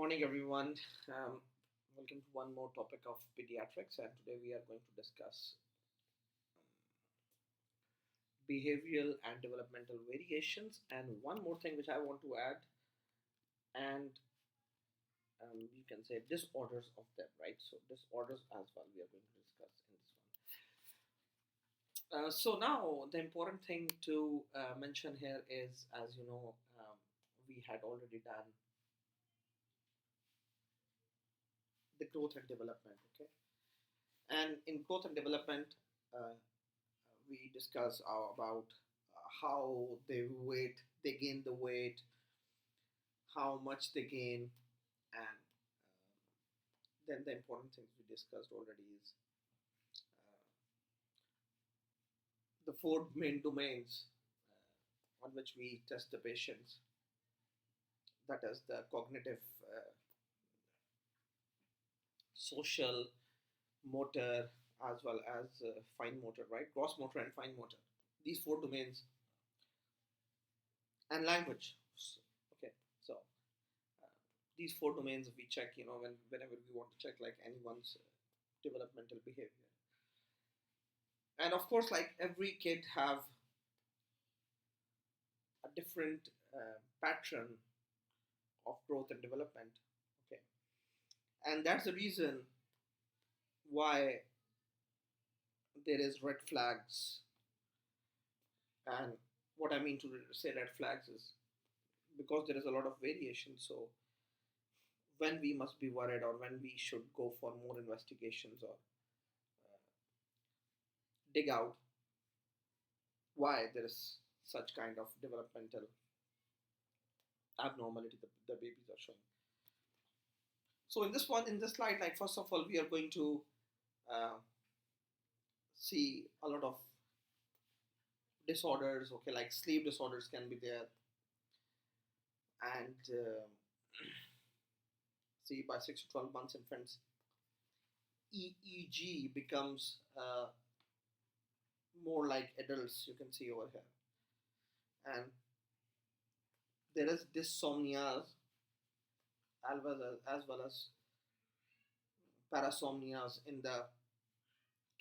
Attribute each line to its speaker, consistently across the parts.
Speaker 1: Morning, everyone. Um, Welcome to one more topic of pediatrics, and today we are going to discuss behavioral and developmental variations. And one more thing which I want to add, and you can say disorders of them, right? So disorders as well. We are going to discuss in this one. So now the important thing to mention here is, as you know, we had already done the growth and development. Okay, and in growth and development, uh, we discuss about how they gain the weight, how much they gain, and then the important things we discussed already is the four main domains on which we test the patients. That is the cognitive, social, motor, as well as fine motor, right? Gross motor and fine motor. These four domains and language. Okay, so these four domains we check, whenever we want to check like anyone's developmental behavior. And of course, like every kid have a different pattern of growth and development. Okay, and that's the reason why there is red flags. And what I mean to say red flags is because there is a lot of variation. So when we must be worried or when we should go for more investigations or dig out why there is such kind of developmental abnormality the babies are showing. So in this slide, like first of all, we are going to uh, see a lot of disorders. Okay, like sleep disorders can be there, and see by 6 to 12 months infants, EEG becomes more like adults. You can see over here, and there is dysomnia as well as parasomnias in the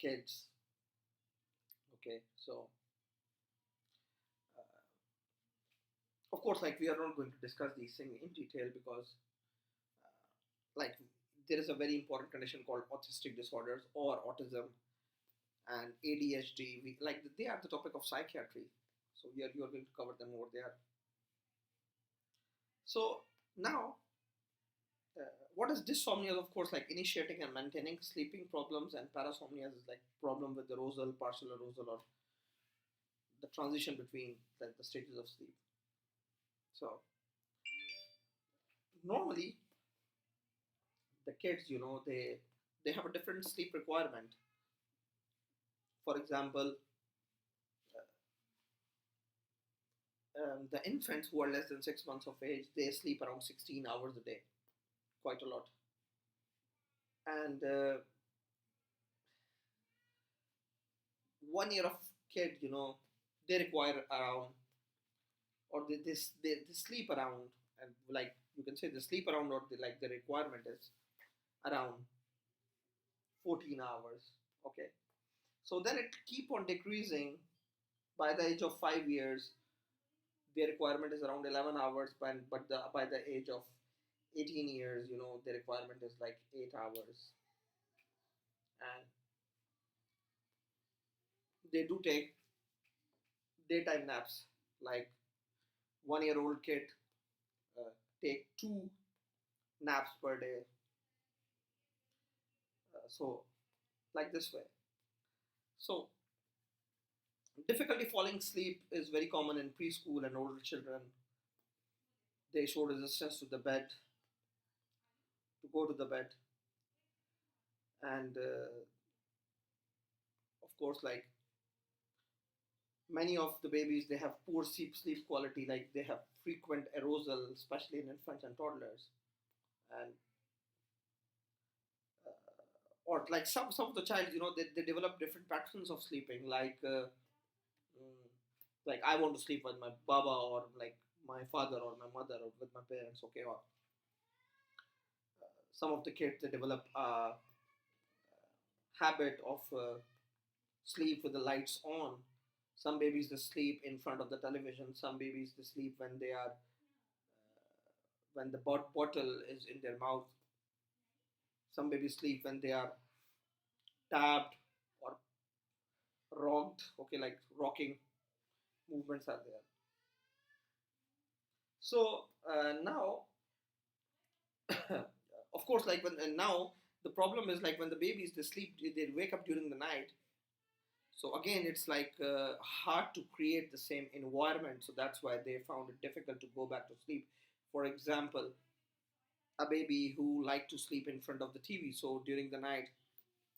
Speaker 1: kids. Okay, so of course, like we are not going to discuss these things in detail because, like, there is a very important condition called autistic disorders or autism and ADHD. Like they are the topic of psychiatry, so you are going to cover them over there. So now, what is dysomnia? Of course, like initiating and maintaining sleeping problems, and parasomnia is like problem with the arousal, partial arousal, or the transition between the stages of sleep. So normally, the kids, they have a different sleep requirement. For example, the infants who are less than 6 months of age, they sleep around 16 hours a day, quite a lot. And 1 year of kid, they require around, or they sleep around, and like you can say they sleep around, or like the requirement is around 14 hours. Okay, so then it keep on decreasing. By the age of 5 years, the requirement is around 11 hours, but by the age of 18 years, the requirement is like 8 hours. And they do take daytime naps. Like 1 year old kid uh, take 2 naps per day. So like this way. So difficulty falling asleep is very common in preschool and older children. They show resistance to the bed, to go to the bed, and of course, like many of the babies, they have poor sleep quality. Like they have frequent arousal, especially in infants and toddlers, and or like some of the child, they develop different patterns of sleeping. Mm, like I want to sleep with my baba or like my father or my mother or with my parents. Okay, or Some of the kids, they develop a habit of sleep with the lights on. Some babies, they sleep in front of the television. Some babies, they sleep when they are when the bottle is in their mouth. Some babies sleep when they are tapped or rocked. Okay, like rocking movements are there. So now, of course, like when and now the problem is like when the babies, they sleep, they wake up during the night. So again, it's like hard to create the same environment. So that's why they found it difficult to go back to sleep. For example, a baby who like to sleep in front of the TV. So during the night,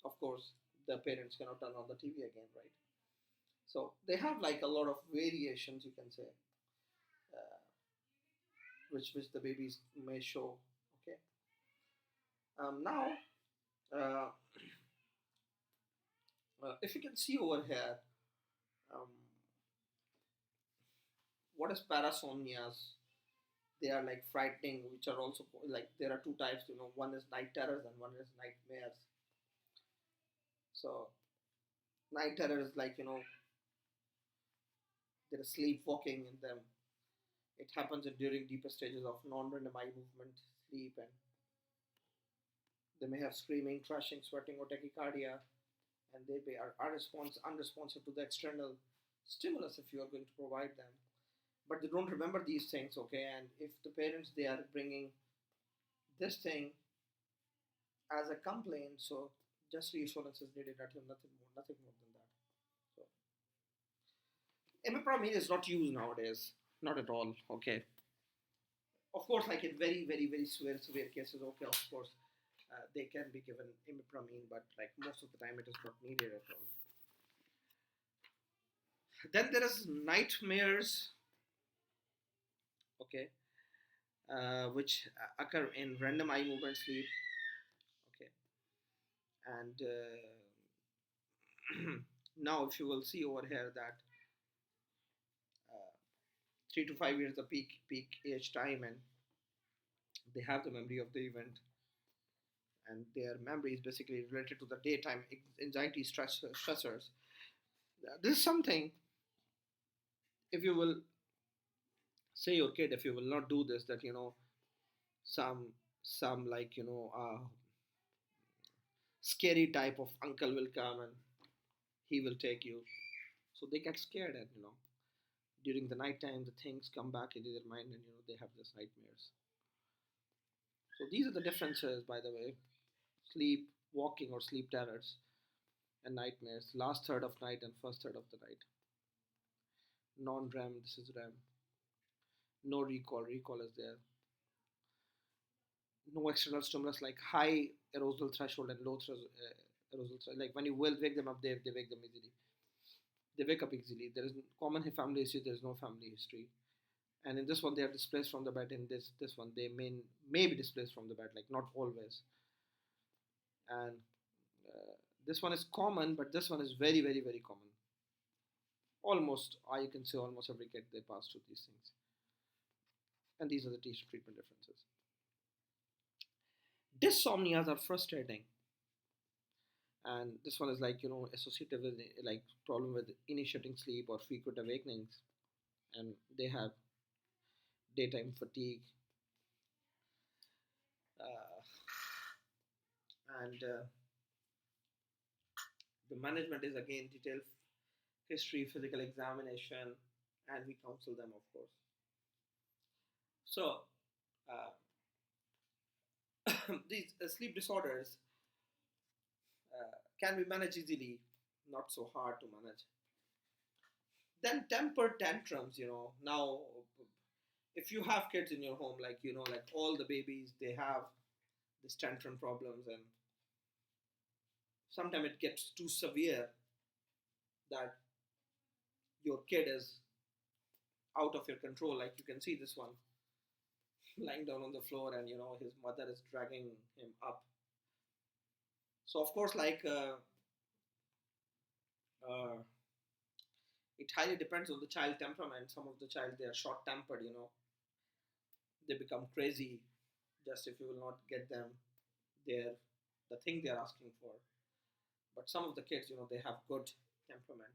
Speaker 1: of course, the parents cannot turn on the TV again, right? So they have like a lot of variations, you can say, uh, which the babies may show. Okay. Now, uh, if you can see over here, um, what is parasomnias? They are like frightening, which are also like there are two types. One is night terrors and one is nightmares. So night terror is like there is sleepwalking in them. It happens during deeper stages of non-random eye movement sleep, and they may have screaming, crashing, sweating, or tachycardia, and they are unresponsive to the external stimulus if you are going to provide them. But they don't remember these things, okay? And if the parents, they are bringing this thing as a complaint, so just reassurance is needed at him, nothing more than that. So imipramine is not used nowadays, not at all. Okay, of course, like in very very severe cases, okay, of course, they can be given imipramine, but like most of the time, it is not needed at all. Then there is nightmares, okay, which occur in random eye movement sleep, okay, and now if you will see over here that 3 to 5 years the peak age time, and they have the memory of the event, and their memory is basically related to the daytime anxiety stressors. This is something, if you will say your kid, if you will not do this, that some some like scary type of uncle will come and he will take you. So they get scared, and during the night time the things come back into their mind, and they have these nightmares. So these are the differences, by the way: sleep walking or sleep terrors and nightmares, last third of night and first third of the night. Non-REM, this is REM. No recall is there. No external stimulus like high arousal threshold and low arousal threshold. Like when you will wake them up, they wake them easily. They wake up easily. There is common family history. There is no family history. And in this one, they are displaced from the bed. In this one, they may be displaced from the bed, like not always. And this one is common, but this one is very very very common. Almost, I can say almost every kid, they pass through these things. And these are the treatment differences. Dysomnias are frustrating, and this one is like associated with like problem with initiating sleep or frequent awakenings, and they have daytime fatigue, uh, and the management is again detailed history, physical examination, and we counsel them, of course. So these sleep disorders can be managed easily, not so hard to manage. Then temper tantrums, now if you have kids in your home, like like all the babies, they have this tantrum problems, and sometimes it gets too severe that your kid is out of your control. Like you can see this one lying down on the floor, and his mother is dragging him up. So of course, like uh, it highly depends on the child temperament. Some of the child, they are short tempered, they become crazy just if you will not get them. their the thing they're asking for. But some of the kids, they have good temperament.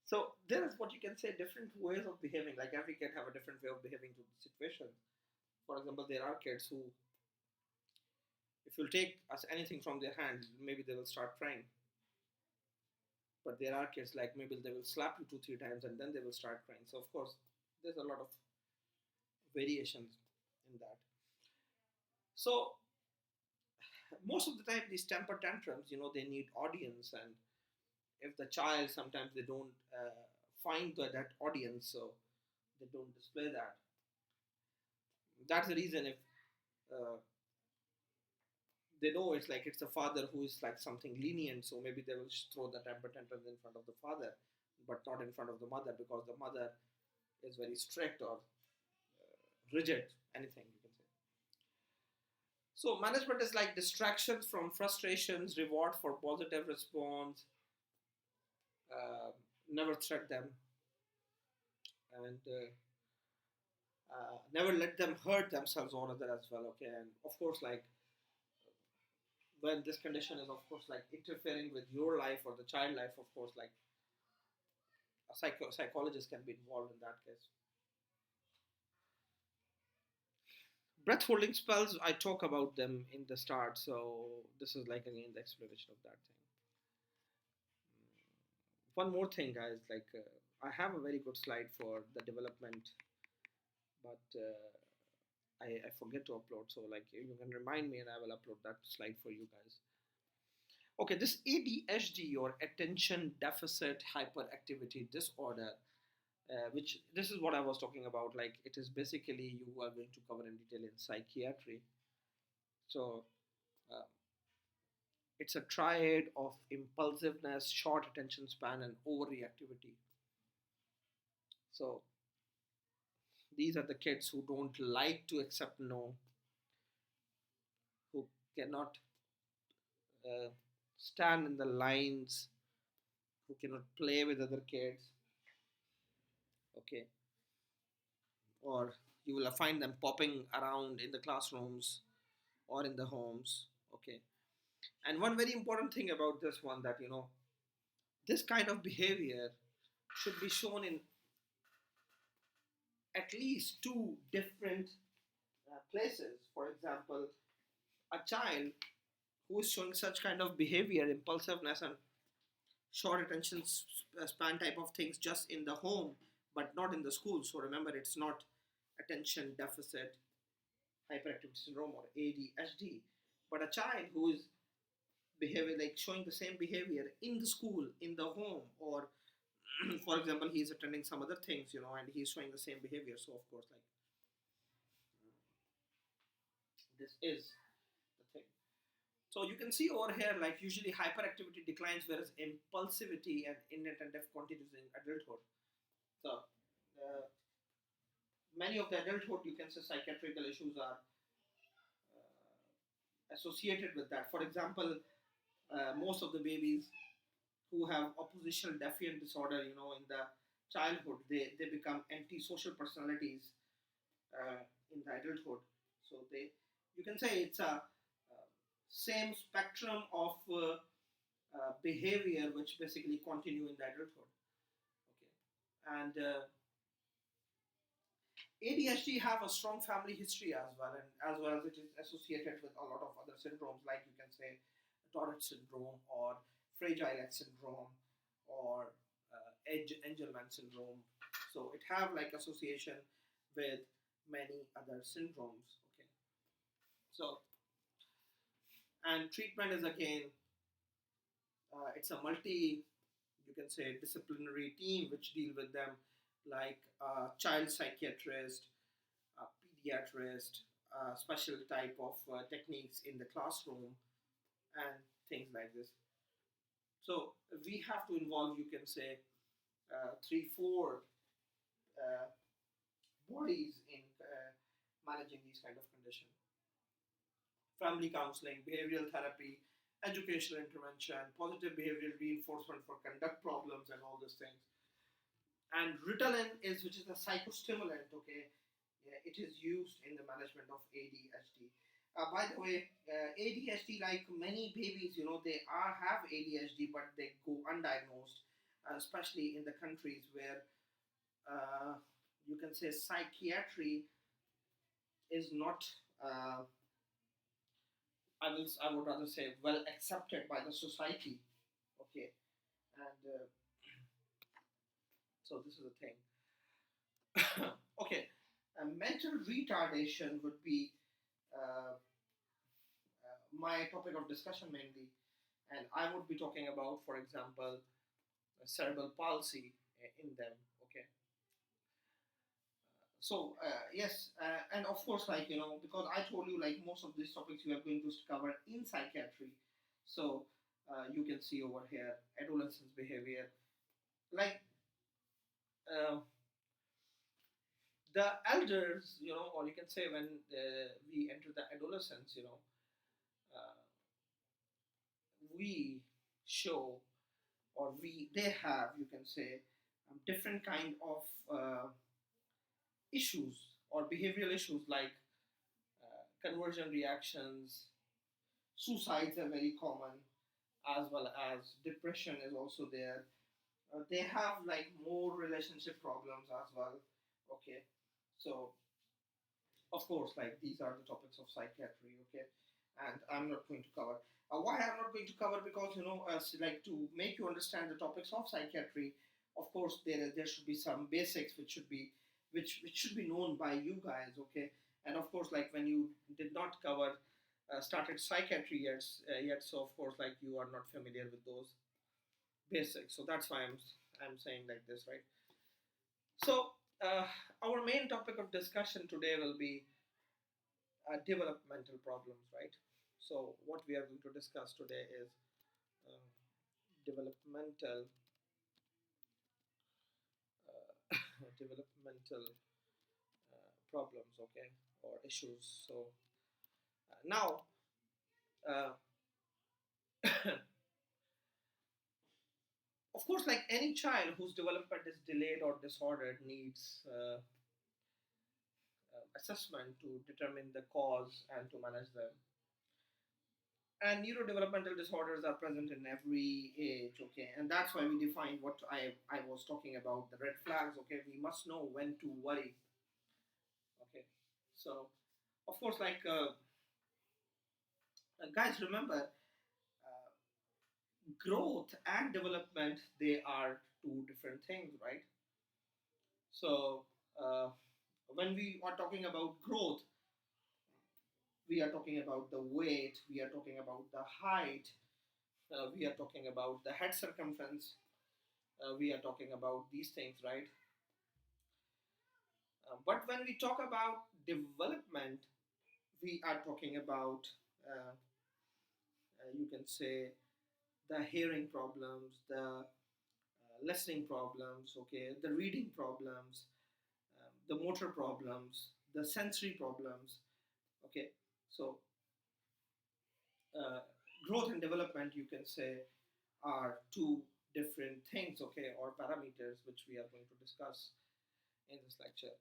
Speaker 1: So there is what you can say different ways of behaving. Like every kid have a different way of behaving to the situation. For example, there are kids who, if you'll take us anything from their hand, maybe they will start crying. But there are kids like maybe they will slap you 2 3 times and then they will start crying. So of course, there's a lot of variations in that. So most of the time, these temper tantrums, they need audience, and if the child sometimes they don't find that audience, so they don't display that. That's the reason if uh, they know it's like it's the father who is like something lenient, so maybe they will throw the temper tantrums in front of the father, but not in front of the mother because the mother is very strict or rigid, anything you can say. So management is like distractions from frustrations, reward for positive response, uh, never threat them, and never let them hurt themselves or other as well. Okay, and of course, like when this condition is, of course, like interfering with your life or the child life, of course, like a psychologist can be involved in that case. Breath holding spells, I talk about them in the start, so this is like again the explanation of that thing. One more thing, guys, like I have a very good slide for the development, but I forget to upload. So like you can remind me, and I will upload that slide for you guys. Okay, this ADHD or attention deficit hyperactivity disorder, which this is what I was talking about. Like it is basically you are going to cover in detail in psychiatry. So uh, it's a triad of impulsiveness, short attention span, and overreactivity. So these are the kids who don't like to accept no, who cannot uh, stand in the lines, who cannot play with other kids. Okay, or you will find them popping around in the classrooms or in the homes. Okay, and one very important thing about this one that this kind of behavior should be shown in at least two different places. For example, a child who is showing such kind of behavior, impulsiveness, and short attention span type of things just in the home, but not in the school. So remember, it's not attention deficit hyperactivity syndrome or ADHD, but a child who is behavior like showing the same behavior in the school, in the home, or for example, he's attending some other things, and he's showing the same behavior. So of course, like this is the thing. So you can see over here, like usually hyperactivity declines, whereas impulsivity and inattentive continues in adulthood. So many of the adulthood, you can say, psychiatrical issues are associated with that. For example, most of the babies who have oppositional defiant disorder, in the childhood, they become antisocial personalities in the adulthood. So you can say it's a same spectrum of behavior which basically continue in the adulthood. Okay, and ADHD have a strong family history as well, and as well as it is associated with a lot of other syndromes, like you can say Tourette syndrome or Fragile X syndrome or Angelman syndrome. So it have like association with many other syndromes. Okay, so and treatment is again it's a multi, you can say, disciplinary team which deal with them, like child psychiatrist, pediatrist, special type of techniques in the classroom, and things like this. So we have to involve, you can say, 3 4 uh, bodies in managing these kind of conditions: family counseling, behavioral therapy, educational intervention, positive behavioral reinforcement for conduct problems, and all these things. And Ritalin is, which is a psychostimulant. Okay, yeah, it is used in the management of ADHD. By the way, ADHD, like many babies, they are have ADHD, but they go undiagnosed, especially in the countries where uh, you can say psychiatry is not. Uh, I would rather say well accepted by the society. Okay, and so this is the thing. Okay, mental retardation would be uh, my topic of discussion mainly, and I would be talking about, for example, cerebral palsy in them. Okay, so yes, and of course, like because I told you like most of these topics we are going to cover in psychiatry, so you can see over here adolescence behavior, like uh, the elders, or you can say when we enter the adolescence, uh, we show or we they have, you can say, different kind of issues or behavioral issues like conversion reactions, suicides are very common, as well as depression is also there. They have like more relationship problems as well. Okay, so of course, like these are the topics of psychiatry. Okay, and I'm not going to cover. Why I'm not going to cover? Because like to make you understand the topics of psychiatry, of course there should be some basics which should be known by you guys. Okay, and of course like when you did not cover started psychiatry yet, so of course like you are not familiar with those basics. So that's why I'm saying like this, right? So our main topic of discussion today will be developmental problems, right? So, what we are going to discuss today is uh, developmental developmental problems, okay, or issues. So now, uh, of course, like any child whose development is delayed or disordered needs assessment to determine the cause and to manage them. And neurodevelopmental disorders are present in every age, okay, and that's why we define what I was talking about, the red flags. Okay, we must know when to worry. Okay, so of course like guys, remember, uh, growth and development, they are two different things, right? So uh, when we are talking about growth, we are talking about the weight, we are talking about the height, we are talking about the head circumference, we are talking about these things, right? But when we talk about development, we are talking about, uh, you can say, the hearing problems, the listening problems, okay, the reading problems, the motor problems, the sensory problems, okay. So, uh, growth and development, you can say, are two different things, okay, or parameters which we are going to discuss in this lecture.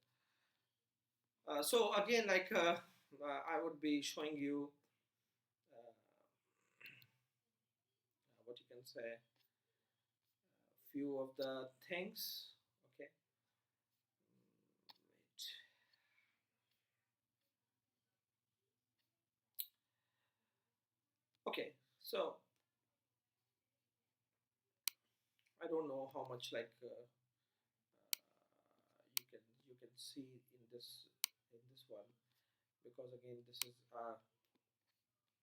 Speaker 1: So, again, like I would be showing you uh, what you can say, few of the things, okay. Wait. Okay, so I don't know how much like you can see in this one, because again this is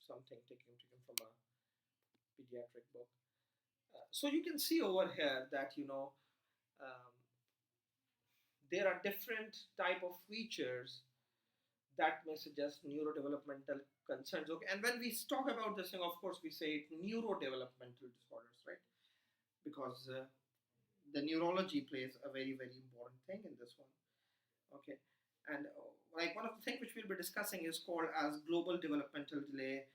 Speaker 1: something taken from a pediatric book. So you can see over here that um, there are different type of features that may suggest neurodevelopmental concerns. Okay, and when we talk about this thing, of course we say neurodevelopmental disorders, right? Because the neurology plays a very important thing in this one. Okay, and like one of the things which we'll be discussing is called as global developmental delay.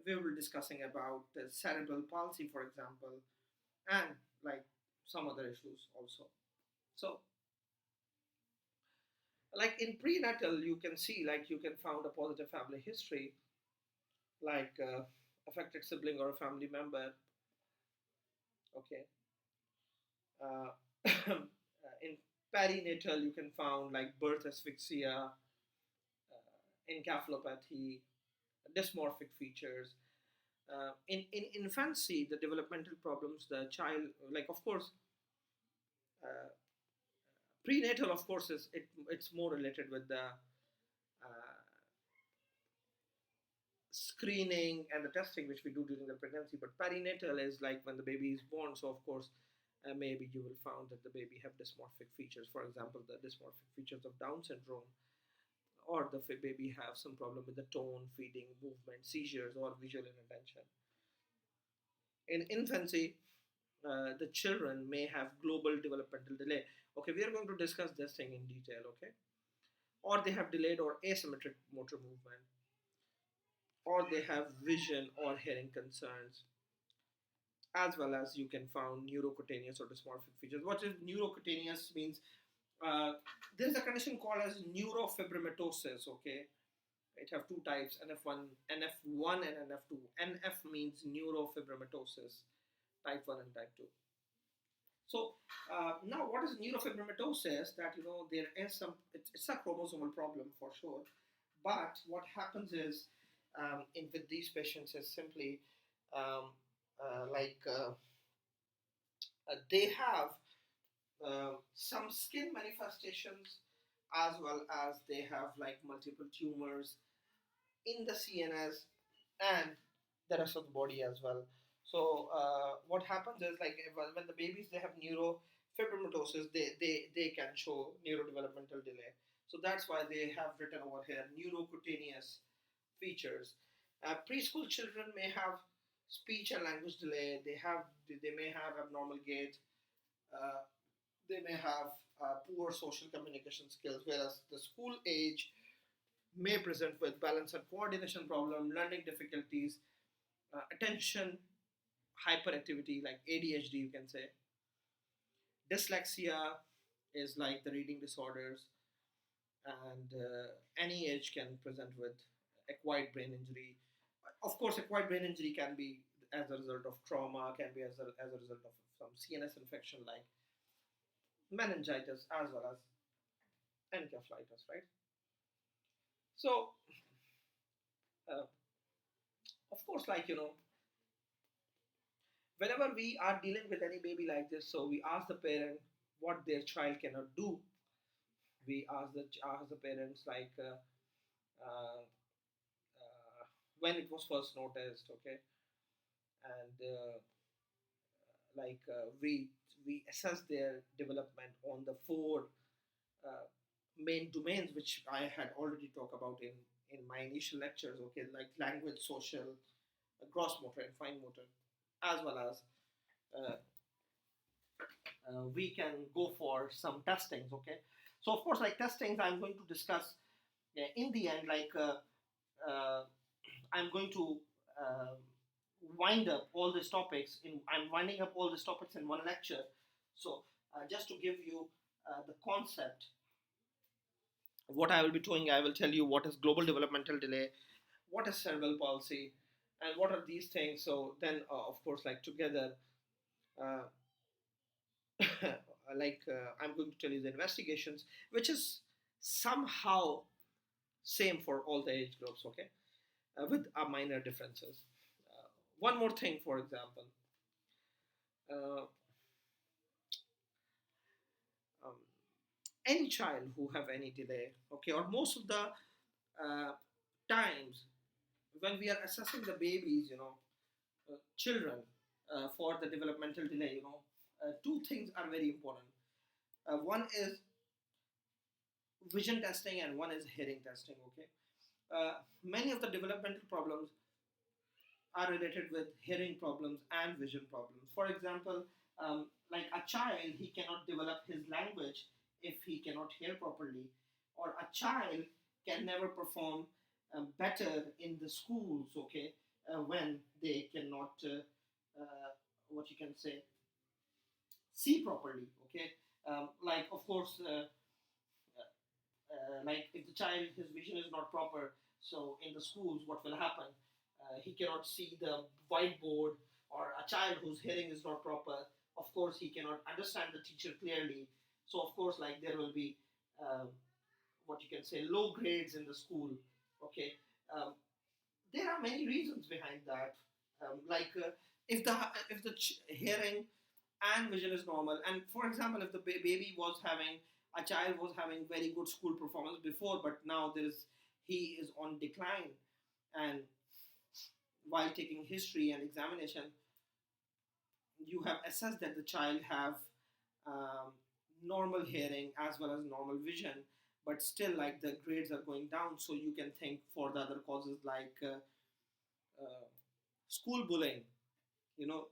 Speaker 1: We will be discussing about the cerebral palsy, for example, and like some other issues also. So like in prenatal, you can see like you can found a positive family history, like affected sibling or a family member. Okay, uh, in perinatal you can found like birth asphyxia, encephalopathy, dysmorphic features. In infancy, the developmental problems, the child, like of course, uh, prenatal, of course, it's more related with the screening and the testing which we do during the pregnancy. But perinatal is like when the baby is born. So of course, maybe you will found that the baby have dysmorphic features. For example, the dysmorphic features of Down syndrome, or the baby have some problem with the tone, feeding, movement, seizures, or visual inattention. In infancy, the children may have global developmental delay. Okay, we are going to discuss this thing in detail. Okay, or they have delayed or asymmetric motor movement, or they have vision or hearing concerns, as well as you can found neurocutaneous or dysmorphic features. What is neurocutaneous means? Uh, there's a condition called as neurofibromatosis. Okay, it have two types: NF1 and NF2. NF means neurofibromatosis, type 1 and type 2. So now, what is neurofibromatosis? That there is some. It's a chromosomal problem for sure, but what happens is, in with these patients is simply um, like they have some skin manifestations, as well as they have like multiple tumors in the CNS and the rest of the body as well. So what happens is like when the babies they have neurofibromatosis, they can show neurodevelopmental delay. So that's why they have written over here neurocutaneous features. Preschool children may have speech and language delay. They may have abnormal gait. Uh, they may have poor social communication skills, whereas the school age may present with balance and coordination problem, learning difficulties, attention hyperactivity like ADHD, you can say. Dyslexia is like the reading disorders, and any age can present with acquired brain injury. Of course, acquired brain injury can be as a result of trauma, can be as a result of some CNS infection like meningitis, as well as encephalitis, right? So, uh, of course, like whenever we are dealing with any baby like this, so we ask the parent what their child cannot do. We ask the parents like uh, when it was first noticed, okay, and we assess their development on the four uh, main domains which I had already talked about in my initial lectures, okay, like language, social, gross motor, and fine motor, as well as uh, we can go for some testings, okay. So of course, like testings I'm going to discuss in the end, like uh, I'm going to uh, wind up all these topics in I'm winding up all these topics in one lecture. So just to give you the concept, what I will be doing, I will tell you what is global developmental delay, what is cerebral palsy, and what are these things. So then, of course, like together, uh, I'm going to tell you the investigations, which is somehow same for all the age groups, okay, with minor differences. One more thing, for example, uh, um, any child who have any delay, okay, or most of the uh, times when we are assessing the babies, children for the developmental delay, two things are very important. One is vision testing and one is hearing testing, okay. Many of the developmental problems are related with hearing problems and vision problems. For example, like a child, he cannot develop his language if he cannot hear properly, or a child can never perform better in the schools, okay, when they cannot, what you can say, see properly, okay. Like, of course, like if the child, his vision is not proper, so in the schools, what will happen? cannot see the whiteboard, or a child whose hearing is not proper, of course he cannot understand the teacher clearly. So of course, like, there will be what you can say, low grades in the school. Okay. um, there are many reasons behind that. Like, if the hearing and vision is normal, and for example, if the baby was having, a child was having very good school performance before, but now there is, he is on decline, and while taking history and examination, you have assessed that the child have um, normal hearing as well as normal vision, but still, like, the grades are going down. So you can think for the other causes, like uh, school bullying. You know,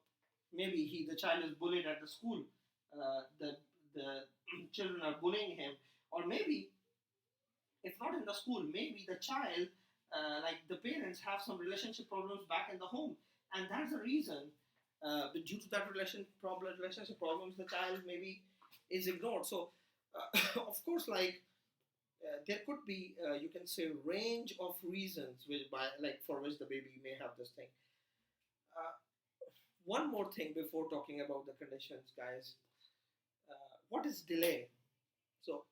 Speaker 1: maybe the child is bullied at the school. The children are bullying him, or maybe, if not in the school, maybe the child, like, the parents have some relationship problems back in the home, and that's the reason. Due to that relationship problems, the child maybe is ignored. So, of course, like, there could be, you can say, range of reasons which, by, like, for which the baby may have this thing. Uh, One more thing before talking about the conditions, guys. What is delay? So,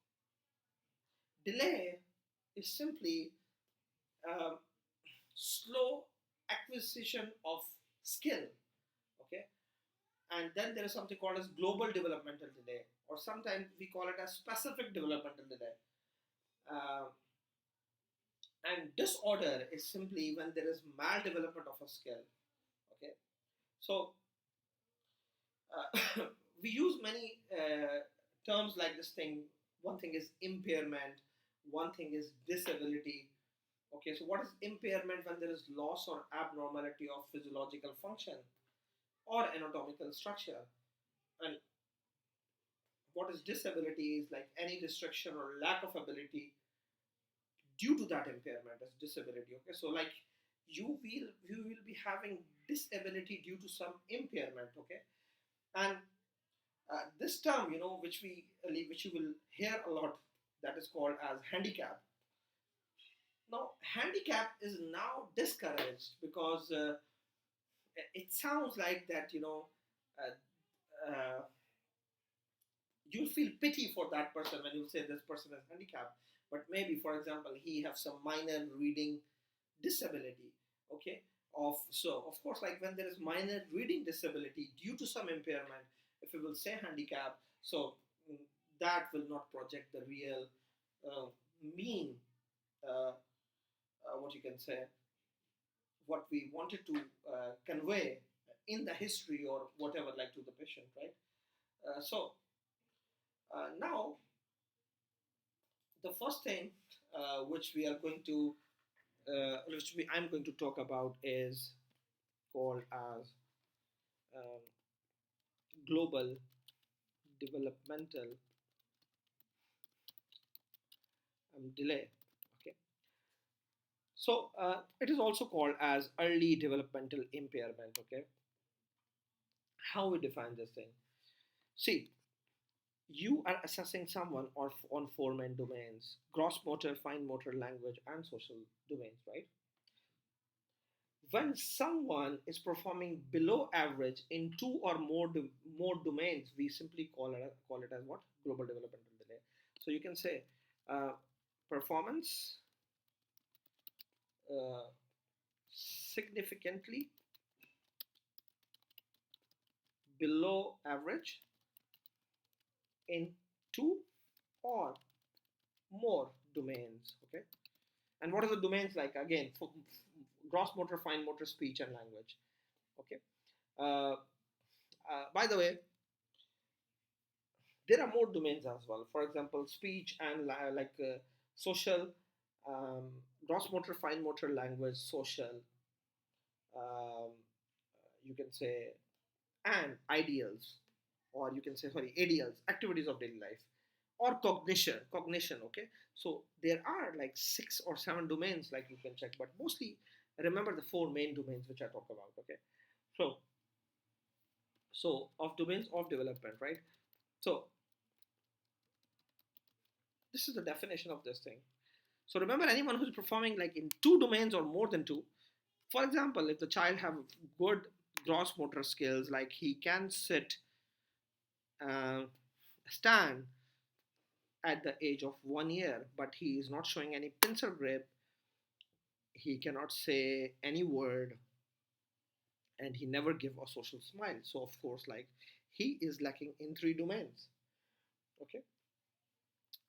Speaker 1: delay is simply um, slow acquisition of skill. Okay. And then there is something called as global developmental delay, or sometimes we call it as specific developmental delay. Um, and disorder is simply when there is maldevelopment of a skill. Okay. So, we use many terms like this thing. One thing is impairment, one thing is disability. Okay, so what is impairment? When there is loss or abnormality of physiological function or anatomical structure. And what is disability is like any restriction or lack of ability due to that impairment as disability. Okay, so, like, you will be having disability due to some impairment. Okay. And this term, which you will hear a lot, that is called as handicap. Now, handicap is now discouraged because it sounds like that, uh, uh, you feel pity for that person when you say this person is handicapped. But maybe, for example, he have some minor reading disability. Okay. Of course, like, when there is minor reading disability due to some impairment, if we will say handicap, so mm, that will not project the real uh, mean, uh, what you can say, what we wanted to convey in the history or whatever, like, to the patient, right? Now, the first thing which we are going to I'm going to talk about is called as um, global developmental delay. Okay, so it is also called as early developmental impairment. Okay, how we define this thing? See, you are assessing someone on four main domains: gross motor, fine motor, language, and social domains, right? When someone is performing below average in two or more domains, we simply call it as what? Global developmental delay. So you can say uh, performance uh, significantly below average in two or more domains. Okay, and what are the domains? Like, again, gross motor, fine motor, speech, and language. Okay. uh, by the way, there are more domains as well. For example, speech and social, um, gross motor, fine motor, language, social, um, you can say, and ideals, or you can say, sorry, ADLs, activities of daily life, or cognition. Okay, so there are like 6 or 7 domains, like, you can check, but mostly remember the 4 main domains which I talk about. Okay, so of domains of development, right? So this is the definition of this thing. So remember, anyone who's performing like in 2 domains or more than 2, For example, if the child have good gross motor skills, like he can sit, uh, stand at the age of 1 year, but he is not showing any pencil grip, he cannot say any word, and he never give a social smile. So of course, like, he is lacking in three domains. Okay,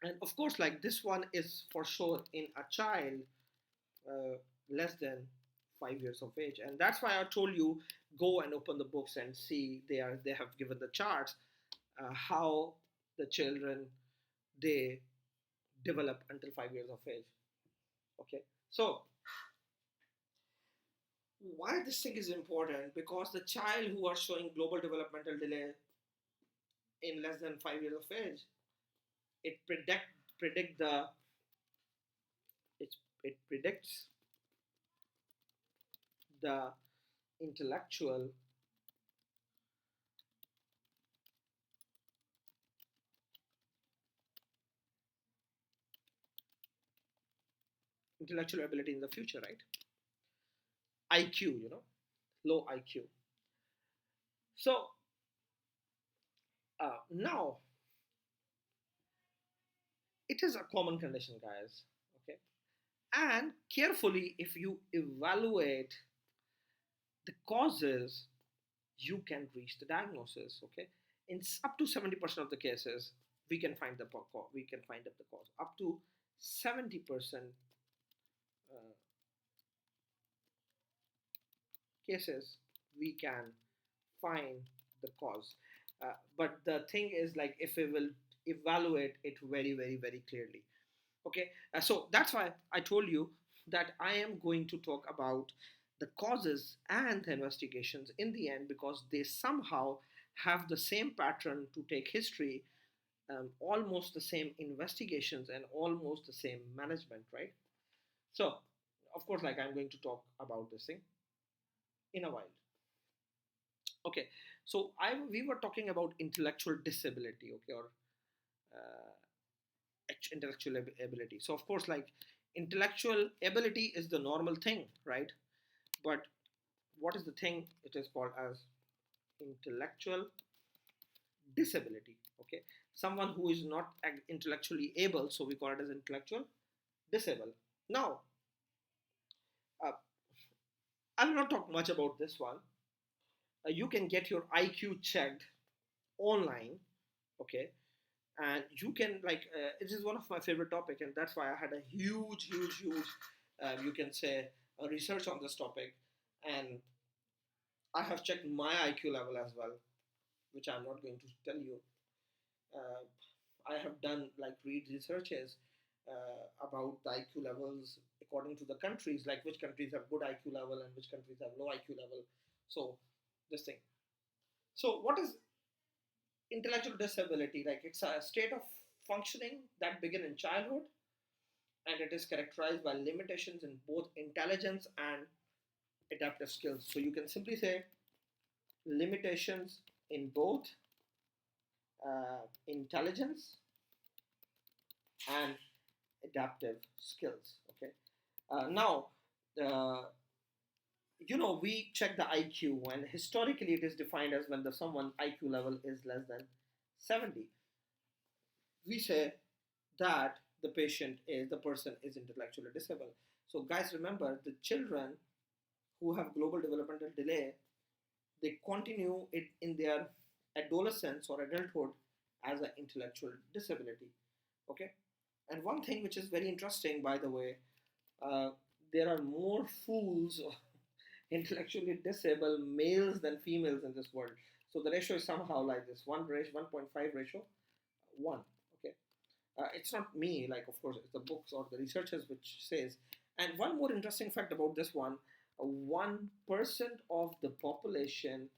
Speaker 1: and of course, like, this one is for sure in a child less than 5 years of age, and that's why I told you, go and open the books and see, they have given the charts, how the children, they develop until 5 years of age. Okay, so why this thing is important? Because the child who are showing global developmental delay in less than 5 years of age, it predict the it, it predicts the intellectual intellectual ability in the future, right? IQ, low IQ. So now it is a common condition, guys. Okay, and carefully, if you evaluate the causes, you can reach the diagnosis. Okay, in up to 70% of the cases, we can find up the cause. Up to 70% uh, cases, we can find the cause. But the thing is, like, if we will evaluate it very, very, very clearly. Okay, so that's why I told you that I am going to talk about the causes and the investigations in the end, because they somehow have the same pattern to take history, almost the same investigations and almost the same management, right? So of course, like, I'm going to talk about this thing in a while. Okay, so I we were talking about intellectual disability, okay, or uh, intellectual ability. So of course, like, intellectual ability is the normal thing, right? But what is the thing? It is called as intellectual disability. Okay, someone who is not intellectually able, so we call it as intellectual disabled. Now, uh, I will not talk much about this one. You can get your IQ checked online. Okay, and you can, like, it is one of my favorite topic, and that's why I had a huge, you can say, research on this topic, and I have checked my IQ level as well, which I'm not going to tell you. uh, I have done, like, read researches about the IQ levels according to the countries, like which countries have good IQ level and which countries have low IQ level. So this thing. So what is intellectual disability? Like, it's a state of functioning that begin in childhood, and it is characterized by limitations in both intelligence and adaptive skills. So you can simply say limitations in both intelligence and adaptive skills. Okay. Now, uh, we check the IQ, and historically it is defined as when the someone IQ level is less than 70. We say that the person is intellectually disabled. So guys, remember, the children who have global developmental delay, they continue it in their adolescence or adulthood as an intellectual disability. Okay, and one thing which is very interesting, by the way, uh, there are more fools intellectually disabled males than females in this world. So the ratio is somehow like this: 1:1.5 ratio, one. Okay, it's not me, like, of course, it's the books or the researchers which says. And one more interesting fact about this one: 1% of the population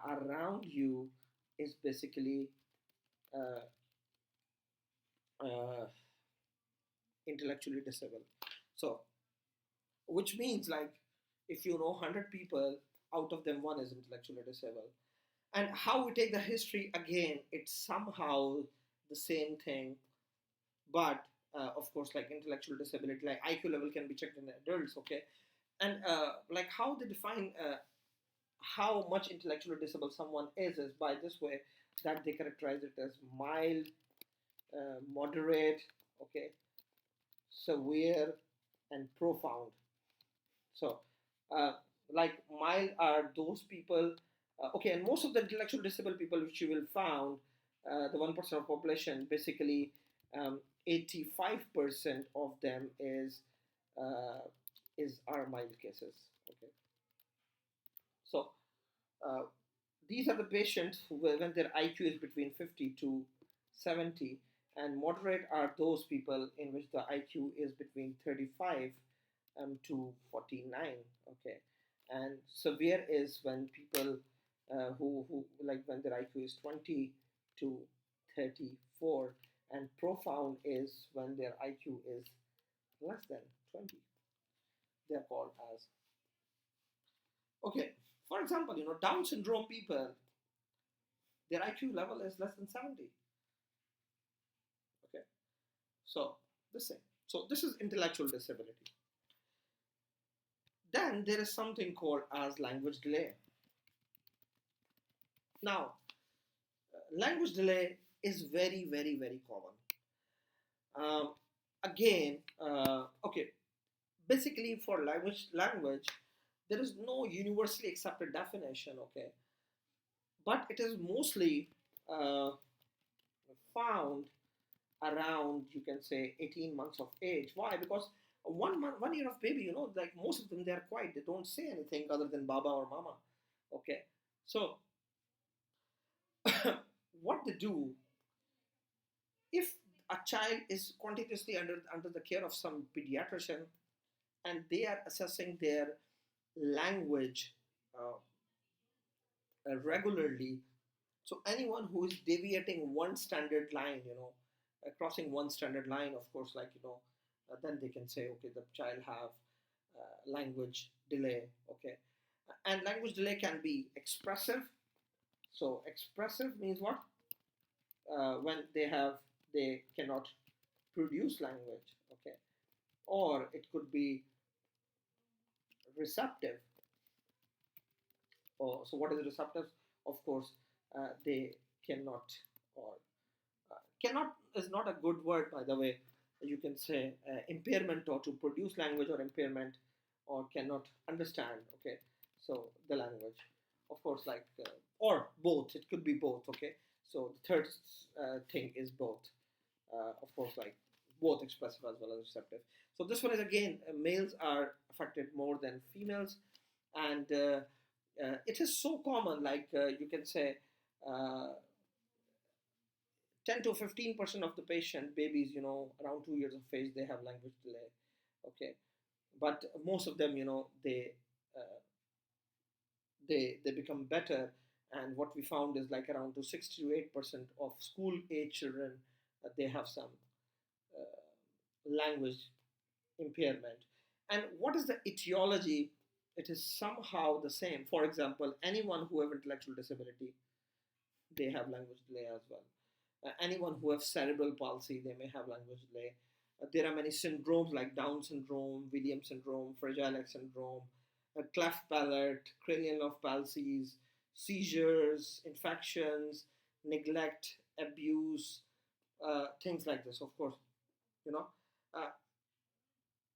Speaker 1: around you is basically uh, uh, intellectually disabled. So, which means, like, if you know 100 people, out of them one is intellectually disabled. And how we take the history, again, it's somehow the same thing, but of course, like, intellectual disability, like IQ level can be checked in adults. Okay, And like how they define how much intellectually disabled someone is by this way, that they characterize it as mild, moderate, okay, severe, and profound. So, uh, like mild are those people, okay, and most of the intellectual disabled people which you will found, the 1% of population, basically, 85% of them uh, is are mild cases. Okay, so uh, these are the patients who, when their IQ is between 50 to 70, and moderate are those people in which the IQ is between 35 to 49. Okay, and severe is when people who like when their IQ is 20 to 34, and profound is when their IQ is less than 20. They are called as, okay. For example, Down syndrome people, their IQ level is less than 70. Okay, so this thing. So this is intellectual disability. Then there is something called as language delay. Now, language delay is very, very, very common. Again, okay, basically for language, there is no universally accepted definition. Okay, but it is mostly uh, found around, you can say, 18 months of age. Why? Because 1 month, 1 year of baby, like most of them, they are quiet. They don't say anything other than baba or mama. Okay, so what they do, if a child is continuously under the care of some pediatrician, and they are assessing their language uh, regularly, so anyone who is deviating one standard line, crossing one standard line, of course, like then they can say, okay, the child have language delay. Okay, and language delay can be expressive. So expressive means what? When they cannot produce language. Okay, or it could be receptive. Or so what is receptive? Of course, they cannot, or cannot is not a good word, by the way. You can say impairment, or to produce language, or impairment, or cannot understand. Okay, so the language, of course, like or both. It could be both. Okay, so the third thing is both. Of course, like both expressive as well as receptive. So this one is again, males are affected more than females, and it is so common. Like you can say. Uh, 10 to 15% of the patient babies, around 2 years of age, they have language delay. Okay, but most of them, uh, they become better. And what we found is like around to 6 to 8% of school age children, they have some language impairment. And what is the etiology? It is somehow the same. For example, anyone who have intellectual disability, they have language delay as well. Anyone who has cerebral palsy, they may have language delay. There are many syndromes like Down syndrome, Williams syndrome, Fragile X syndrome, cleft palate, cranial nerve palsies, seizures, infections, neglect, abuse, things like this. Of course, you know, uh,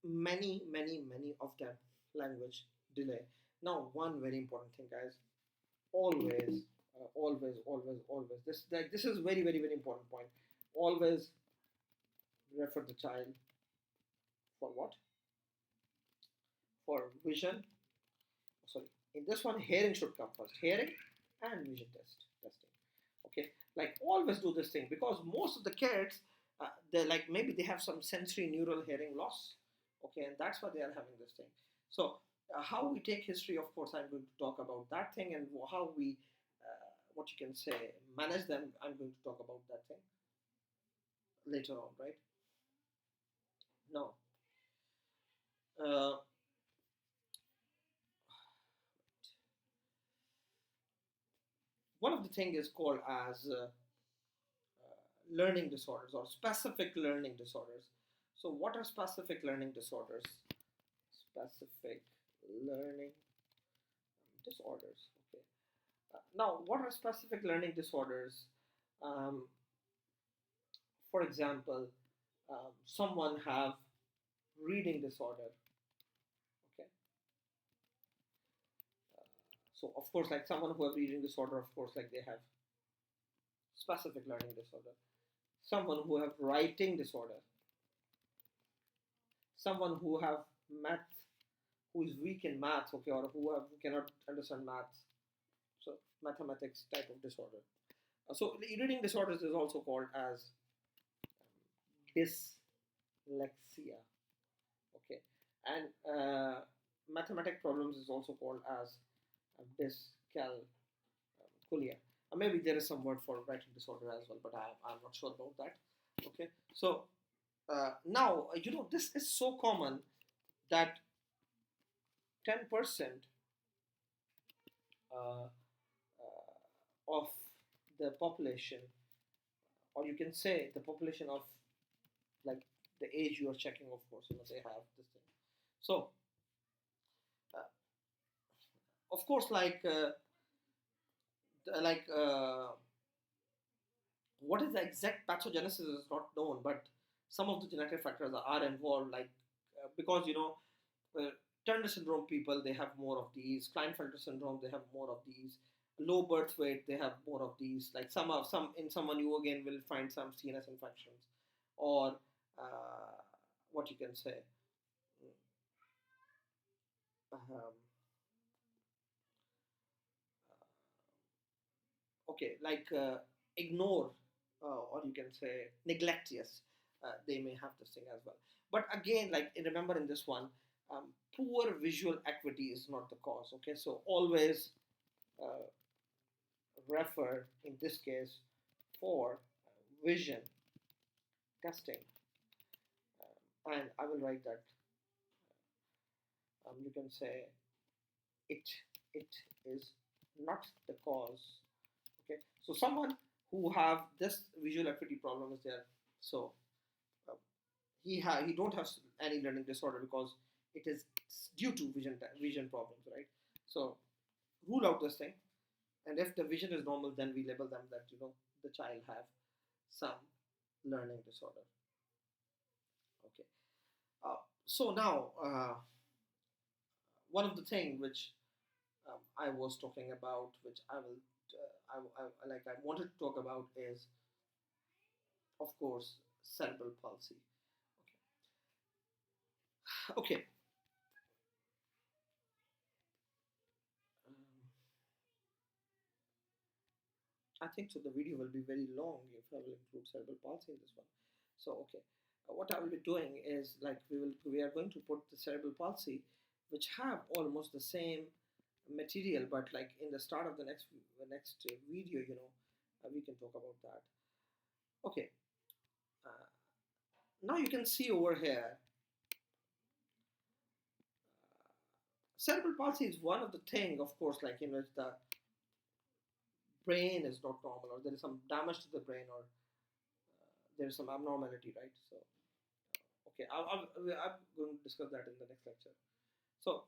Speaker 1: many, many, many of them language delay. Now, one very important thing, guys, always, always. This is very, very, very important point. Always refer the child for what? For vision. Sorry, in this one, hearing should come first. Hearing and vision testing. Okay, like always do this thing, because most of the kids, they like maybe they have some sensory neural hearing loss. Okay, and that's why they are having this thing. So how we take history, of course, I'm going to talk about that thing, and how we, what you can say, manage them. I'm going to talk about that thing later on, right? Now, uh, one of the thing is called as learning disorders, or specific learning disorders. So, what are specific learning disorders? Specific learning disorders. Okay. Now, what are specific learning disorders? Um, for example, someone have reading disorder. Okay. Uh, so of course, like someone who have reading disorder, of course, like they have specific learning disorder. Someone who have writing disorder. Someone who have math, who is weak in maths, okay, or who cannot understand maths. So mathematics type of disorder. So reading disorders is also called as dyslexia. Okay, and mathematic problems is also called as dyscalculia. Maybe there is some word for writing disorder as well, but I'm not sure about that. Okay, so now this is so common that 10% uh, of the population, or you can say the population of like the age you are checking, of course, they have this thing. So, uh, of course, like what is the exact pathogenesis is not known, but some of the genetic factors are involved, like because uh, Turner syndrome people, they have more of these. Klinefelter syndrome, they have more of these. Low birth weight, they have more of these. Like some in someone, you again will find some CNS infections, or what you can say. Um, okay, like ignore, or you can say neglect. Yes, they may have this thing as well. But again, like remember in this one, poor visual acuity is not the cause. Okay, so always uh, refer in this case for vision testing, and I will write that. You can say it it is not the cause. Okay, so someone who have this visual acuity problem is there. So uh, he don't have any learning disorder because it is due to vision problems, right? So rule out this thing, and if the vision is normal, then we label them that the child have some learning disorder. Okay. So now one of the thing which I was talking about, which I will I wanted to talk about is, of course, cerebral palsy. Okay. Okay. Um, I think so. The video will be very long if I will include cerebral palsy in this one. So okay, what I will be doing is like we are going to put the cerebral palsy, which have almost the same material, but like in the start of the next video, we can talk about that. Okay, uh, now you can see over here, cerebral palsy is one of the thing, of course, like if the brain is not normal, or there is some damage to the brain, or there is some abnormality, right? So okay, I'm going to discuss that in the next lecture. So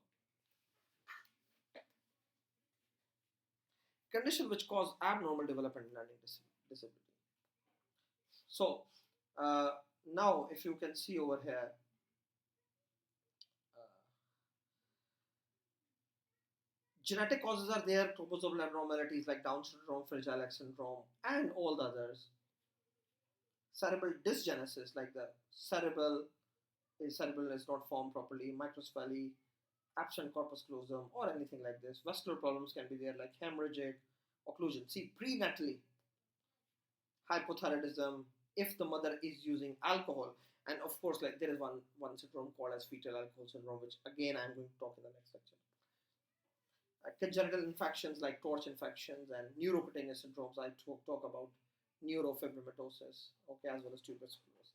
Speaker 1: condition which cause abnormal development and learning disability. So uh, now if you can see over here, uh, genetic causes are there, chromosomal abnormalities like Down syndrome, Fragile X syndrome, and all the others. Cerebral dysgenesis, like the cerebral is not formed properly, microcephaly, absent corpus callosum, or anything like this. Vascular problems can be there, like hemorrhagic occlusion. See, prenatally, hypothyroidism, if the mother is using alcohol, and of course, like there is one syndrome called as fetal alcohol syndrome, which again I'm going to talk in the next lecture. Congenital infections like torch infections and neurocutaneous syndromes, I talk about neurofibromatosis, okay, as well as tuberous sclerosis.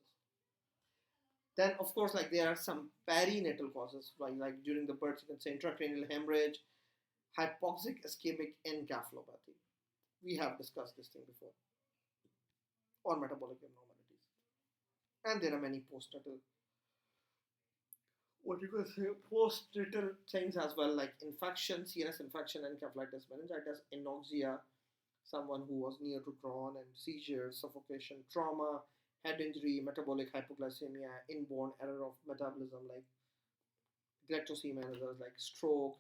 Speaker 1: Then, of course, like there are some perinatal causes, like during the birth, you can say intracranial hemorrhage, hypoxic ischemic encephalopathy. We have discussed this thing before, or metabolic abnormalities. And there are many postnatal what you could say, post-natal things as well, like infection, CNS infection, encephalitis, meningitis, anoxia, someone who was near to drown, and seizures, suffocation, trauma, head injury, metabolic hypoglycemia, inborn error of metabolism like galactosemia and others, like stroke,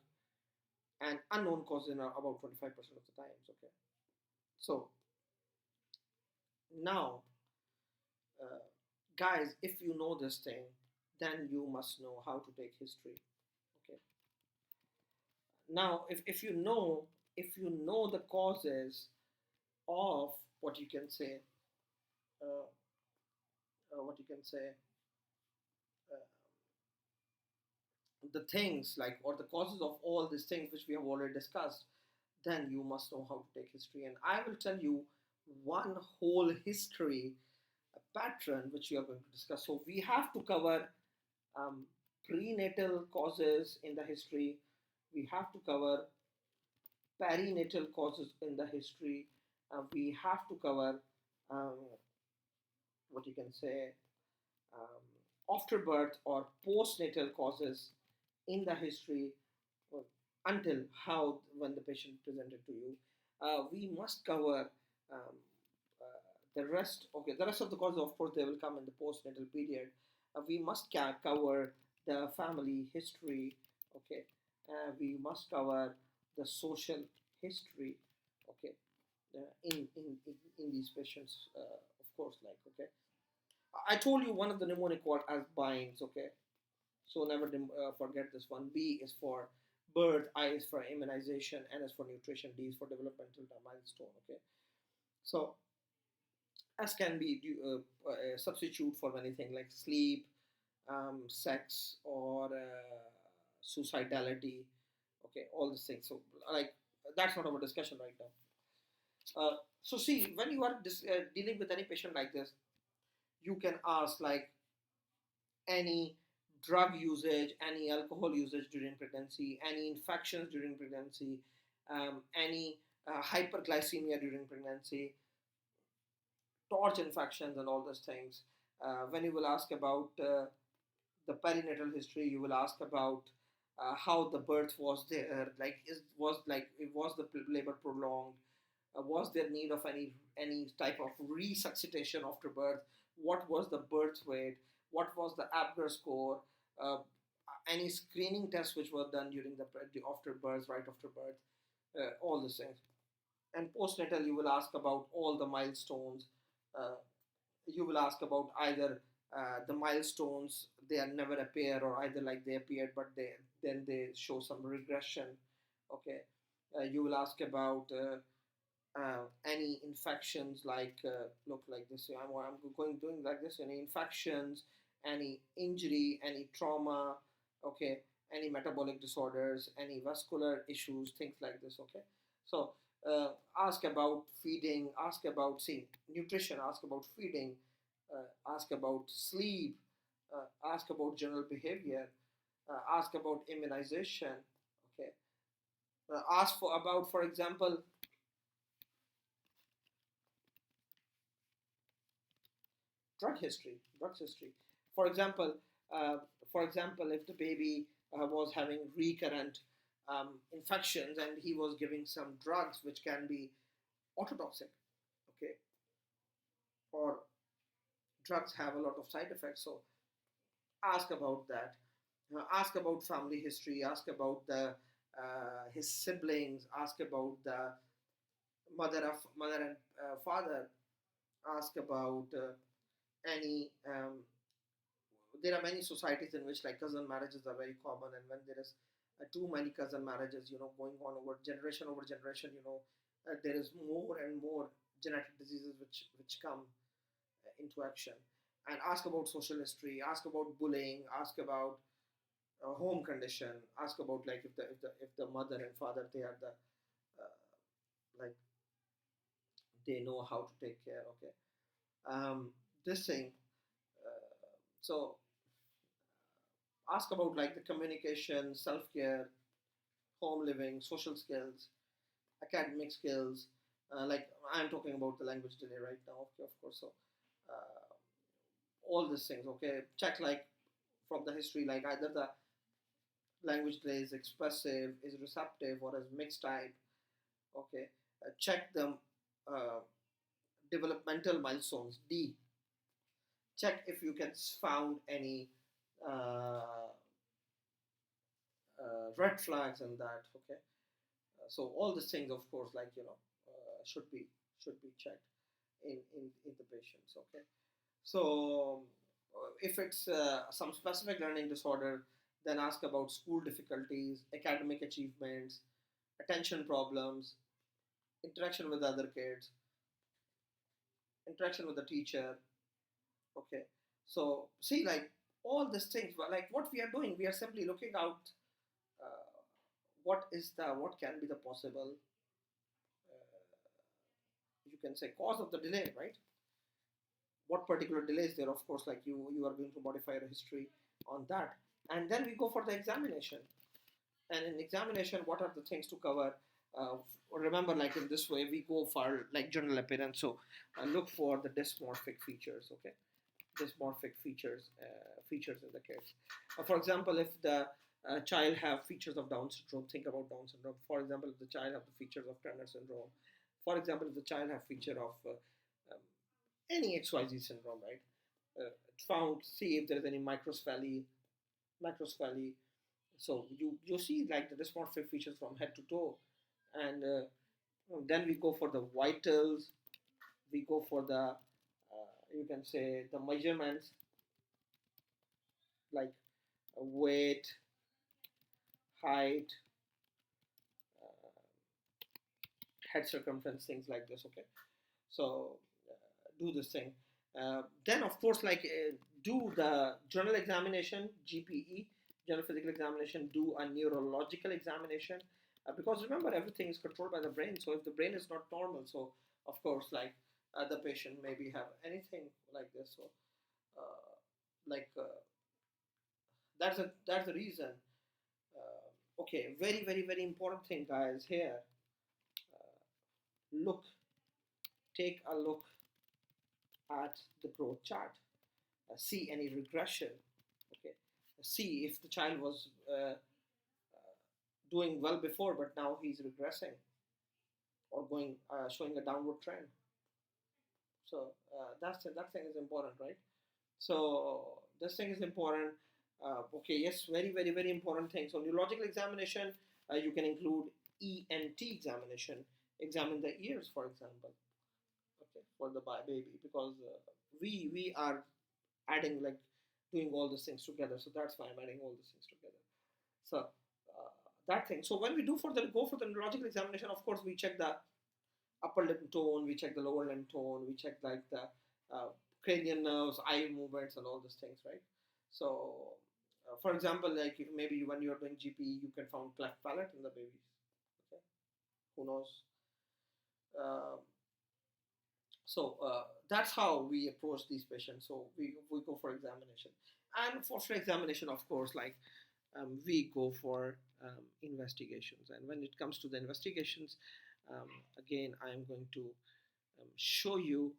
Speaker 1: and unknown causes in about 25% of the times. Okay, so now, uh, guys, if you know this thing, then you must know how to take history. Okay, now if you know the causes of what you can say, uh, what you can say, uh, the things like, or the causes of all these things which we have already discussed, then you must know how to take history. And I will tell you one whole history pattern which we are going to discuss. So we have to cover um, prenatal causes in the history. We have to cover perinatal causes in the history. We have to cover um, what you can say, afterbirth or postnatal causes in the history, uh, until how when the patient presented to you. We must cover the rest. Okay, the rest of the causes, of course, they will come in the postnatal period. We must cover the family history. Okay, we must cover the social history. Okay, in these patients, of course, like, okay. I told you one of the mnemonic word as binds. Okay, so never forget this one. B is for birth, I is for immunization, N is for nutrition, D is for developmental milestone. Okay, so S can be a substitute for anything like sleep, sex, or suicidality. Okay, all these things. So like, that's not our discussion right now. So see, when you are dealing with any patient like this, you can ask like any drug usage, any alcohol usage during pregnancy, any infections during pregnancy, any hyperglycemia during pregnancy, torch infections, and all those things. When you will ask about the perinatal history, you will ask about how the birth was there, like was the labor prolonged, was there need of any type of resuscitation after birth, what was the birth weight, what was the Apgar score, uh, any screening tests which were done during the after birth, right after birth, all these things. And postnatal, you will ask about all the milestones. uh, you will ask about either the milestones they are never appear, or either like they appeared but they show some regression. Okay, you will ask about any infections, like look like this. I'm going doing like this. Any infections, any injury, any trauma. Okay, any metabolic disorders, any vascular issues, things like this. Okay, so ask about feeding, ask about, see, nutrition, ask about feeding, ask about sleep, ask about general behavior, ask about immunization. Okay, ask for about, for example, drugs history. For example, uh, if the baby was having recurrent infections and he was giving some drugs which can be ototoxic. Okay, or drugs have a lot of side effects. So ask about that. Ask about family history. Ask about the his siblings. Ask about the mother and father. Ask about any there are many societies in which like cousin marriages are very common, and when there is too many cousin marriages, going on over generation, there is more and more genetic diseases which come into action. And ask about social history, ask about bullying, ask about home condition, ask about like if the mother and father, they are the like they know how to take care. Okay, this thing. So ask about like the communication, self-care, home living, social skills, academic skills. Like I'm talking about the language delay right now, okay, of course. So all these things. Okay, check like from the history, like either the language delay is expressive, is receptive, or is mixed type. Okay, check the uh, developmental milestones. D. Check if you can found any uh, red flags in that. Okay, so all these things, of course, like should be checked in the patients. Okay, so if it's some specific learning disorder, then ask about school difficulties, academic achievements, attention problems, interaction with other kids, interaction with the teacher. Okay, so see, like all these things, but like what we are doing, we are simply looking out uh, what can be the possible you can say cause of the delay, right? What particular delay is there? Of course, like you are going to modify your history on that, and then we go for the examination. And in examination, what are the things to cover? uh, Remember, like in this way we go for like general appearance. So look for the dysmorphic features. Okay, dysmorphic features in the kids. For example, if the child have features of Down syndrome, think about Down syndrome. For example, if the child have the features of Turner syndrome, for example, if the child have feature of um, any XYZ syndrome, right? Found, see if there is any microcephaly. So you see like the dysmorphic features from head to toe, and then we go for the vitals. We go for the you can say the measurements like weight, height, uh, head circumference, things like this. Okay, so do this thing. Then of course, like do the general examination, GPE, general physical examination. Do a neurological examination, because remember everything is controlled by the brain. So if the brain is not normal, so of course, like the patient maybe have anything like this. So like that's the reason. Okay, very very very important thing, guys. Here, look, take a look at the growth chart. See any regression. Okay, see if the child was doing well before, but now he's regressing or going showing a downward trend. So that thing is important, right? So this thing is important. Okay, yes, very very very important thing. So neurological examination, you can include ENT examination, examine the ears, for example. Okay, for the baby, because we are adding like doing all these things together. So that's why I'm adding all these things together. So that thing. So when we go for the neurological examination, of course we check the upper limb tone, we check the lower limb tone, we check like the cranial nerves, eye movements, and all these things, right? So for example, like if maybe when you're doing GP, you can find cleft palate in the babies. Okay, who knows? Um, so that's how we approach these patients. So we go for examination, and for examination, of course, like we go for investigations. And when it comes to the investigations, again, I am going to show you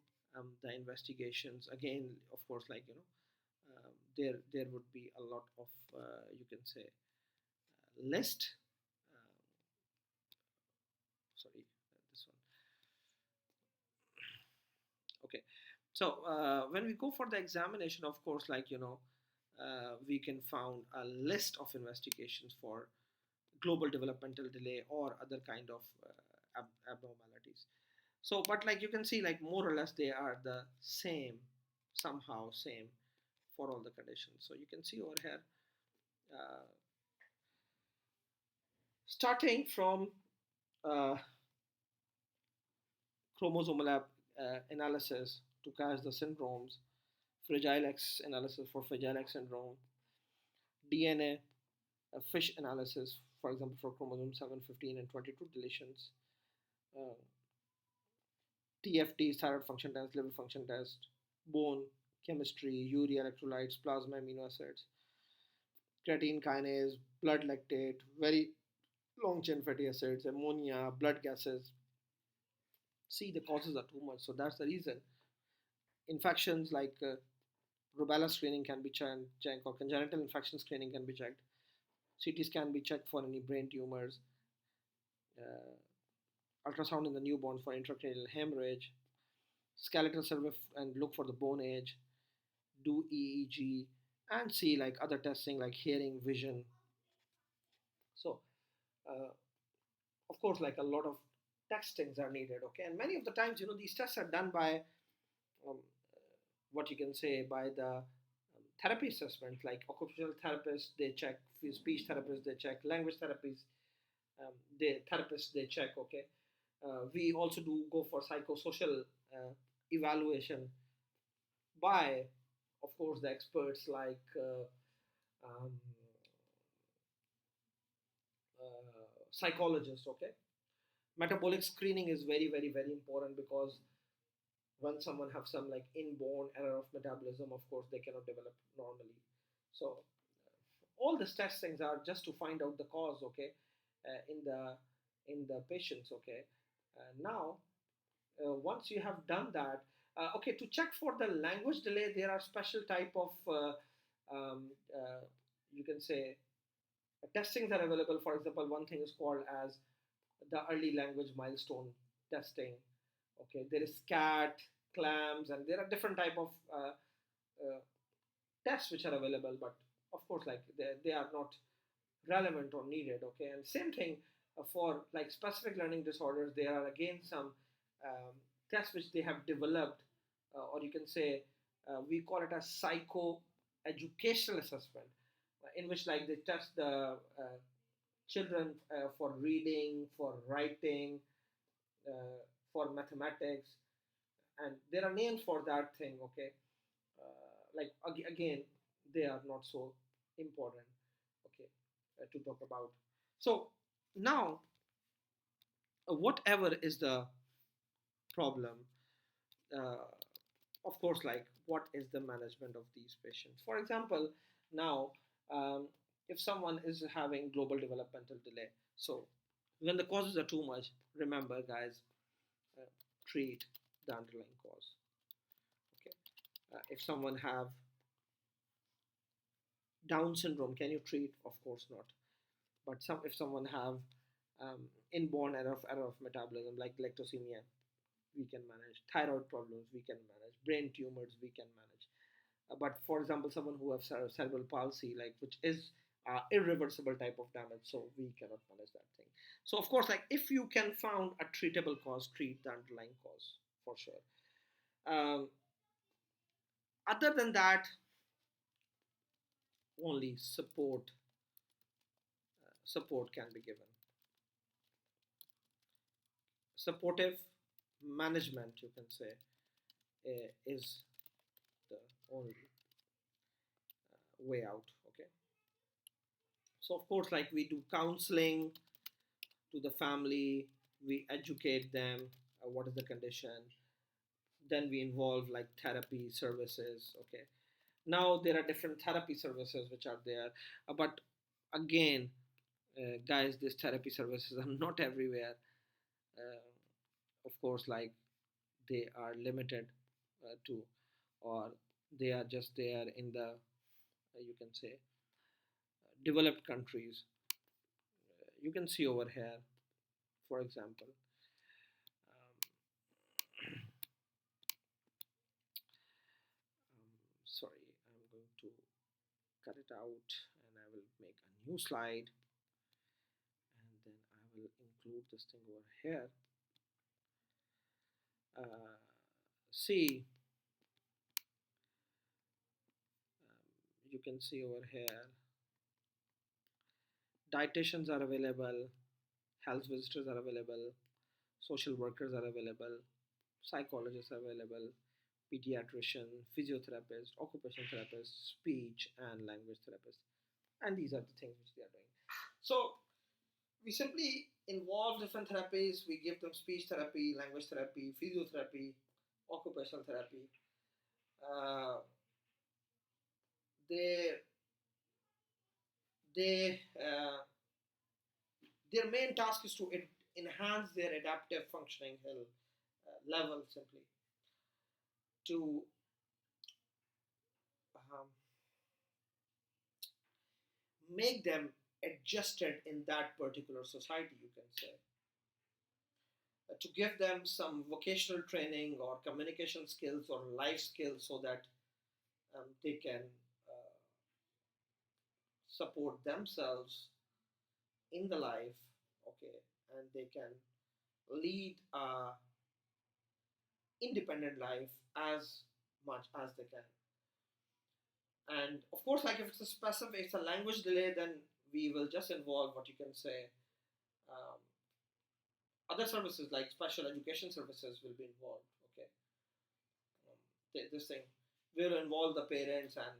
Speaker 1: the investigations. Again, of course, like there would be a lot of you can say list. Um, Sorry, this one. Okay, so when we go for the examination, of course, like we can found a list of investigations for global developmental delay or other kind of abnormalities. So but like you can see, like more or less they are the same, somehow same for all the conditions. So you can see over here, uh, starting from uh, chromosomal analysis to catch the syndromes, fragile X analysis for fragile X syndrome, DNA fish analysis, for example, for chromosome 7, 15, and 22 deletions, uh, TFT, thyroid function test, liver function test, bone chemistry, urea electrolytes, plasma amino acids, creatine kinase, blood lactate, very long chain fatty acids, ammonia, blood gases. See, the causes are too much, so that's the reason. Infections like Rubella screening can be checked, or congenital infection screening can be checked. CTs can be checked for any brain tumors. Ultrasound in the newborn for intracranial hemorrhage. Skeletal survey and look for the bone age. Do EEG and see like other testing like hearing, vision. So, uh, of course, like a lot of testings are needed. Okay, and many of the times, these tests are done by um, what you can say by the therapy assessment, like occupational therapists, they check, speech therapists, they check, language therapists, they therapists, they check. Okay, we also do go for psychosocial evaluation by, of course, the experts like um, psychologists. Okay, metabolic screening is very, very, very important because when someone have some like inborn error of metabolism, of course they cannot develop normally. So all these testings are just to find out the cause. Okay, in the patients. Okay, now once you have done that, okay, to check for the language delay, there are special type of um, uh, you can say testings are available. For example, one thing is called as the early language milestone testing. Okay, there is CAT, clams, and there are different type of uh, tests which are available, but of course like they are not relevant or needed. Okay, and same thing for like specific learning disorders, there are again some tests which they have developed, or you can say we call it a psycho educational assessment, in which like they test the children for reading, for writing, for mathematics, and there are names for that thing. Okay, like again, they are not so important. Okay, to talk about. So now, whatever is the problem, uh, of course, like what is the management of these patients? For example, now, um, if someone is having global developmental delay, so when the causes are too much, remember, guys, uh, treat the underlying cause. Okay, if someone have Down syndrome, can you treat? Of course not. But if someone have inborn error of metabolism like lactosemia, we can manage. Thyroid problems, we can manage. Brain tumors, we can manage. But for example, someone who have cerebral palsy, like which is irreversible type of damage, so we cannot manage that thing. So of course, like if you can found a treatable cause, treat the underlying cause for sure. Um, Other than that, only support can be given. Supportive management, you can say, is the only way out. Okay, so of course, like we do counseling to the family, we educate them what is the condition, then we involve like therapy services. Okay, now there are different therapy services which are there, but again, guys, these therapy services are not everywhere. uh, of course, like they are limited to, or they are just there in the you can say developed countries. You can see over here, for example, sorry, I'm going to cut it out and I will make a new slide, and then I will include this thing over here. See, you can see over here, dietitians are available, health visitors are available, social workers are available, psychologists are available, pediatrician, physiotherapist, occupational therapist, speech and language therapist, and these are the things which they are doing. So we simply involve different therapies. We give them speech therapy, language therapy, physiotherapy, occupational therapy. Uh, they they their main task is to enhance their adaptive functioning level, simply to make them adjusted in that particular society, you can say. To give them some vocational training or communication skills or life skills so that they can uh, support themselves in the life, okay, and they can lead a independent life as much as they can. And of course, like if it's a specific, it's a language delay, then we will just involve what you can say. Um, Other services like special education services will be involved. Okay, this thing will involve the parents and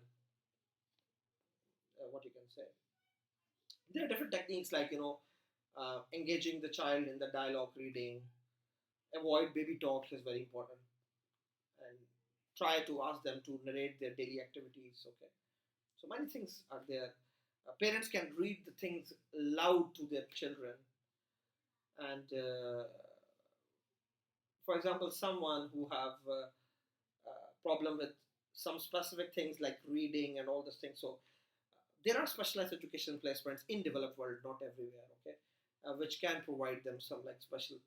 Speaker 1: what you can say. There are different techniques like engaging the child in the dialogue reading. Avoid baby talk is very important, and try to ask them to narrate their daily activities. Okay, so many things are there. Parents can read the things loud to their children, and for example, someone who have problem with some specific things like reading and all these things. So there are specialized education placements in developed world, not everywhere. Okay, which can provide them some like special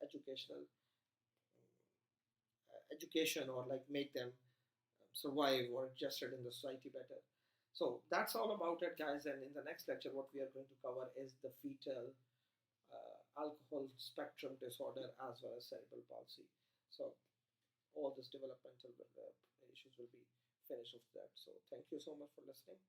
Speaker 1: educational education or like make them survive or adjusted in the society better. So that's all about it, guys. And in the next lecture, what we are going to cover is the fetal alcohol spectrum disorder as well as cerebral palsy. So all this developmental issues will be finished of that. So thank you so much for listening.